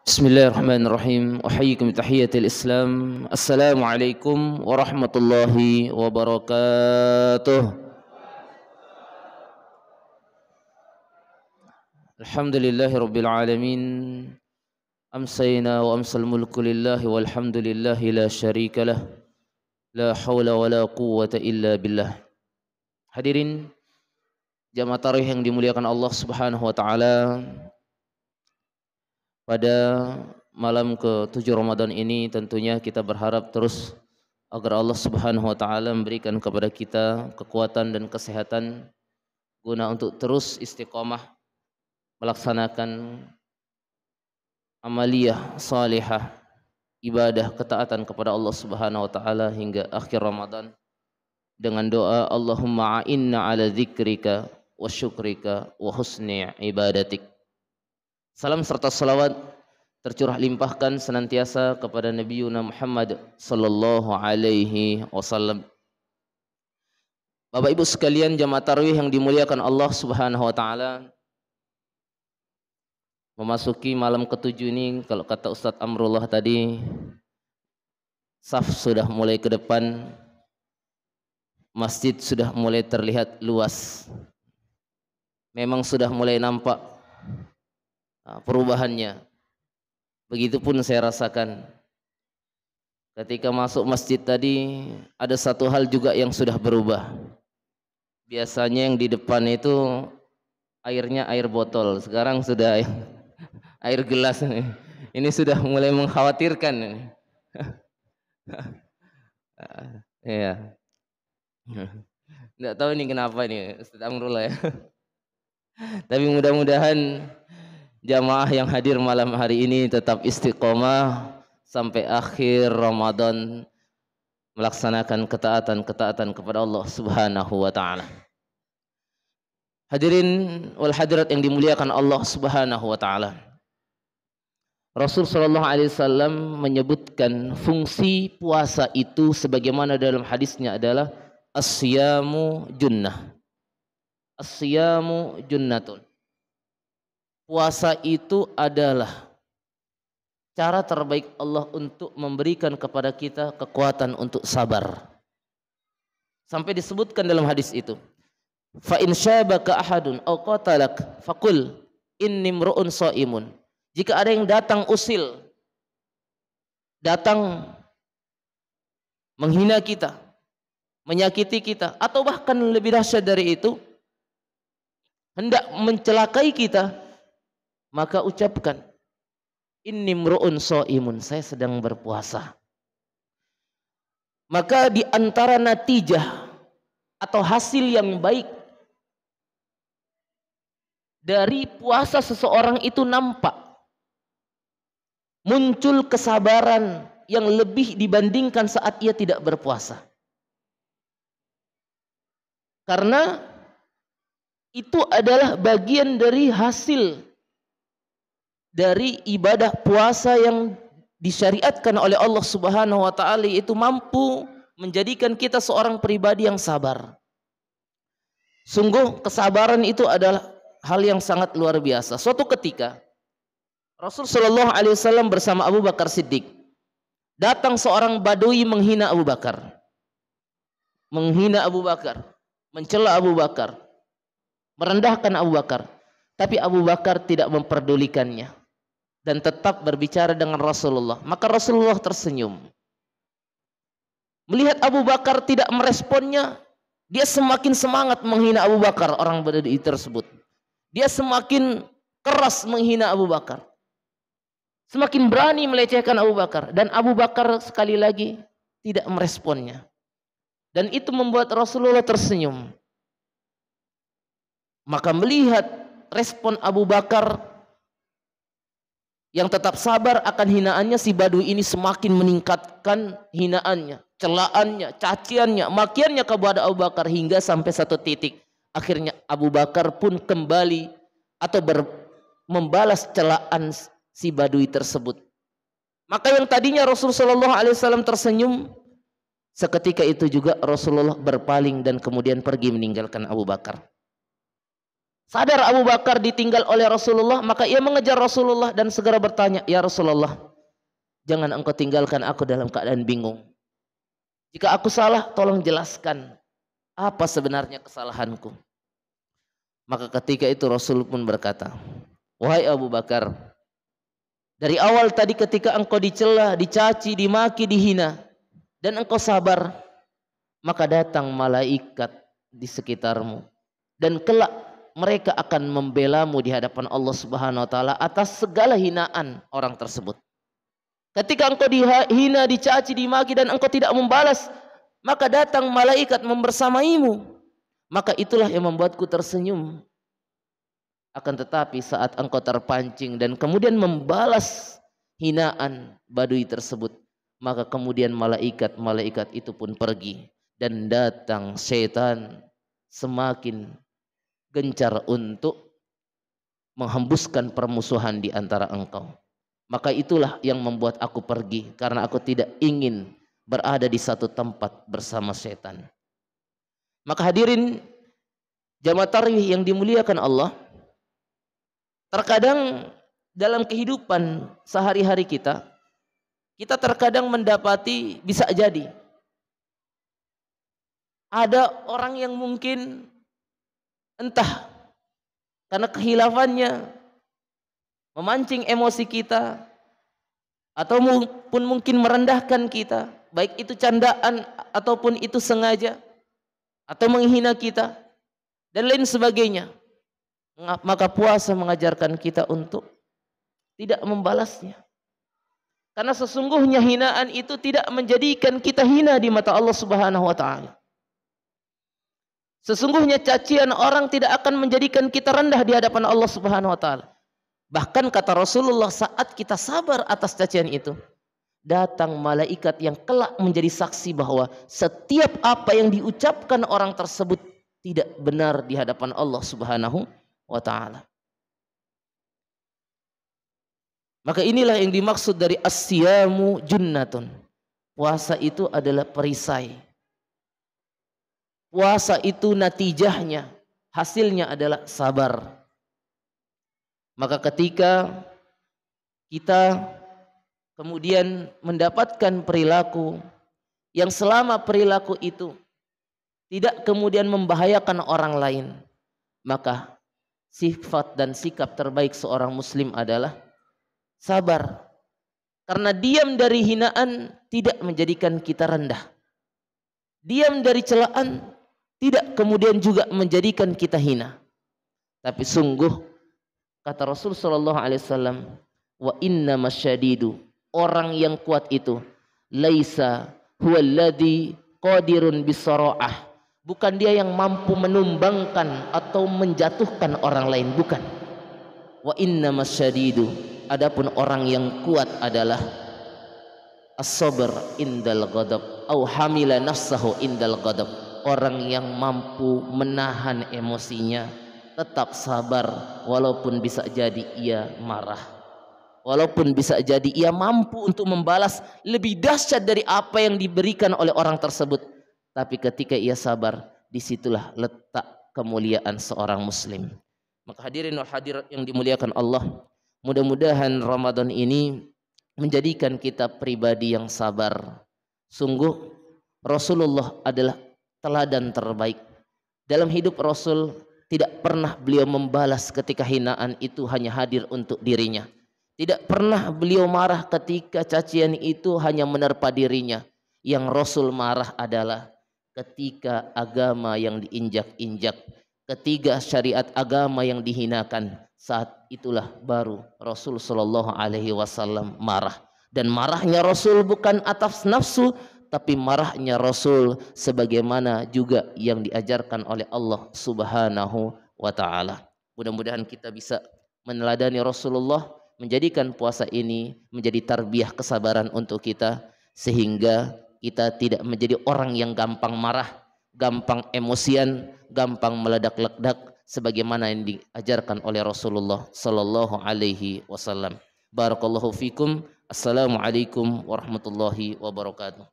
Bismillahirrahmanirrahim. Uhayyikum tahiyatul Islam. Assalamualaikum warahmatullahi wabarakatuh. Alhamdulillahirabbil alamin. Amsayna wa amsal mulku lillahi walhamdulillahi la syarika lah. La haula wala quwwata illa billah. Hadirin jamaah tarawih yang dimuliakan Allah Subhanahu wa taala. Pada malam ke-7 Ramadan ini tentunya kita berharap terus agar Allah Subhanahu wa taala memberikan kepada kita kekuatan dan kesehatan guna untuk terus istiqomah melaksanakan amaliyah salihah, ibadah ketaatan kepada Allah Subhanahu wa taala hingga akhir Ramadan dengan doa Allahumma a'inna ala dzikrika wa syukrika wa husni ibadatik. Salam serta salawat tercurah limpahkan senantiasa kepada Nabi Muhammad sallallahu alaihi wasallam. Bapak Ibu sekalian jamaah tarawih yang dimuliakan Allah Subhanahu wa taala. Memasuki malam ke-7 ini, kalau kata Ustadz Amrullah tadi, saf sudah mulai ke depan, masjid sudah mulai terlihat luas. Memang sudah mulai nampak perubahannya. Begitupun saya rasakan ketika masuk masjid tadi, ada satu hal juga yang sudah berubah. Biasanya yang di depan itu airnya air botol, sekarang sudah air gelas. Ini sudah mulai mengkhawatirkan. Ya. Enggak tahu ini kenapa ini Ustaz Amrullah ya. Tapi mudah-mudahan jamaah yang hadir malam hari ini tetap istiqomah sampai akhir Ramadan melaksanakan ketaatan kepada Allah Subhanahu wa taala. Hadirin wal hadirat yang dimuliakan Allah Subhanahu wa taala. Rasul sallallahu alaihi wasallam menyebutkan fungsi puasa itu sebagaimana dalam hadisnya adalah as-siyamu junnah. As-siyamu junnatun. Puasa itu adalah cara terbaik Allah untuk memberikan kepada kita kekuatan untuk sabar. Sampai disebutkan dalam hadis itu, fa in syabaka ahadun aw qatalak faqul inni mru'un shaimun. Jika ada yang datang usil, datang menghina kita, menyakiti kita, atau bahkan lebih dahsyat dari itu, hendak mencelakai kita, maka ucapkan inni mru'un shaimun, saya sedang berpuasa. Maka di antara natijah atau hasil yang baik dari puasa seseorang itu nampak muncul kesabaran yang lebih dibandingkan saat ia tidak berpuasa. Karena itu adalah bagian dari hasil dari ibadah puasa yang disyariatkan oleh Allah Subhanahu wa taala, itu mampu menjadikan kita seorang pribadi yang sabar. Sungguh kesabaran itu adalah hal yang sangat luar biasa. Suatu ketika Rasul sallallahu alaihi wasallam bersama Abu Bakar Siddiq, datang seorang badui menghina Abu Bakar. Menghina Abu Bakar, mencela Abu Bakar, merendahkan Abu Bakar. Tapi Abu Bakar tidak memperdulikannya dan tetap berbicara dengan Rasulullah. Maka Rasulullah tersenyum. Melihat Abu Bakar tidak meresponnya, dia semakin semangat menghina Abu Bakar, orang badui tersebut. Dia semakin keras menghina Abu Bakar. Semakin berani melecehkan Abu Bakar, dan Abu Bakar sekali lagi tidak meresponnya. Dan itu membuat Rasulullah tersenyum. Maka melihat respon Abu Bakar yang tetap sabar akan hinaannya, si badui ini semakin meningkatkan hinaannya, celaannya, caciannya, makiannya kepada Abu Bakar, hingga sampai satu titik akhirnya Abu Bakar pun kembali atau membalas celaan si badui tersebut. Maka yang tadinya Rasulullah sallallahu alaihi wasallam tersenyum, seketika itu juga Rasulullah berpaling dan kemudian pergi meninggalkan Abu Bakar. Sadar Abu Bakar ditinggal oleh Rasulullah, maka ia mengejar Rasulullah dan segera bertanya, "Ya Rasulullah, jangan engkau tinggalkan aku dalam keadaan bingung. Jika aku salah, tolong jelaskan apa sebenarnya kesalahanku." Maka ketika itu Rasul pun berkata, "Wahai Abu Bakar, dari awal tadi ketika engkau dicela, dicaci, dimaki, dihina, dan engkau sabar, maka datang malaikat di sekitarmu, dan kelak mereka akan membelamu di hadapan Allah Subhanahu wa taala atas segala hinaan orang tersebut. Ketika engkau dihina, dicaci, dimaki dan engkau tidak membalas, maka datang malaikat membersamaimu. Maka itulah yang membuatku tersenyum. Akan tetapi saat engkau terpancing dan kemudian membalas hinaan badui tersebut, maka kemudian malaikat itu pun pergi dan datang setan semakin gencar untuk menghembuskan permusuhan di antara engkau. Maka itulah yang membuat aku pergi, karena aku tidak ingin berada di satu tempat bersama setan." Maka hadirin jamaah tarawih yang dimuliakan Allah, terkadang dalam kehidupan sehari-hari kita terkadang mendapati, bisa jadi ada orang yang mungkin entah karena kehilafannya memancing emosi kita, atau pun mungkin merendahkan kita, baik itu candaan ataupun itu sengaja, atau menghina kita dan lain sebagainya. Maka puasa mengajarkan kita untuk tidak membalasnya, karena sesungguhnya hinaan itu tidak menjadikan kita hina di mata Allah Subhanahu wa taala. Sesungguhnya cacian orang tidak akan menjadikan kita rendah di hadapan Allah Subhanahu wa taala. Bahkan kata Rasulullah, saat kita sabar atas cacian itu, datang malaikat yang kelak menjadi saksi bahwa setiap apa yang diucapkan orang tersebut tidak benar di hadapan Allah Subhanahu wa taala. Maka inilah yang dimaksud dari as-siyamu junnatun. Puasa itu adalah perisai. Puasa itu natijahnya, hasilnya adalah sabar. Maka ketika kita kemudian mendapatkan perilaku yang selama perilaku itu tidak kemudian membahayakan orang lain, maka sifat dan sikap terbaik seorang muslim adalah sabar. Karena diam dari hinaan tidak menjadikan kita rendah. Diam dari celaan tidak kemudian juga menjadikan kita hina. Tapi sungguh kata Rasul sallallahu alaihi wasallam, "Wa inna masyadidu," orang yang kuat itu, "laisa huwallazi qadirun bisara'ah." Bukan dia yang mampu menumbangkan atau menjatuhkan orang lain, bukan. Wa inna masyadidu, adapun orang yang kuat adalah as-sabr indal ghadab au hamila nafsahu indal ghadab. Orang yang mampu menahan emosinya, tetap sabar walaupun bisa jadi ia marah, walaupun bisa jadi ia mampu untuk membalas lebih dahsyat dari apa yang diberikan oleh orang tersebut. Tapi ketika ia sabar, disitulah letak kemuliaan seorang muslim. Maka hadirin wal hadirat yang dimuliakan Allah, mudah-mudahan Ramadan ini menjadikan kita pribadi yang sabar. Sungguh Rasulullah adalah teladan terbaik. Dalam hidup Rasul tidak pernah beliau membalas ketika hinaan itu hanya hadir untuk dirinya. Tidak pernah beliau marah ketika cacian itu hanya menerpa dirinya. Yang Rasul marah adalah ketika agama yang diinjak-injak, ketika syariat agama yang dihinakan. Saat itulah baru Rasul sallallahu alaihi wasallam marah. Dan marahnya Rasul bukan atas nafsu, tapi marahnya Rasul sebagaimana juga yang diajarkan oleh Allah Subhanahu wa taala. Mudah-mudahan kita bisa meneladani Rasulullah, menjadikan puasa ini menjadi tarbiyah kesabaran untuk kita, sehingga kita tidak menjadi orang yang gampang marah, gampang emosian, gampang meledak-ledak sebagaimana yang diajarkan oleh Rasulullah sallallahu alaihi wasallam. Barakallahu fikum. Assalamualaikum warahmatullahi wabarakatuh.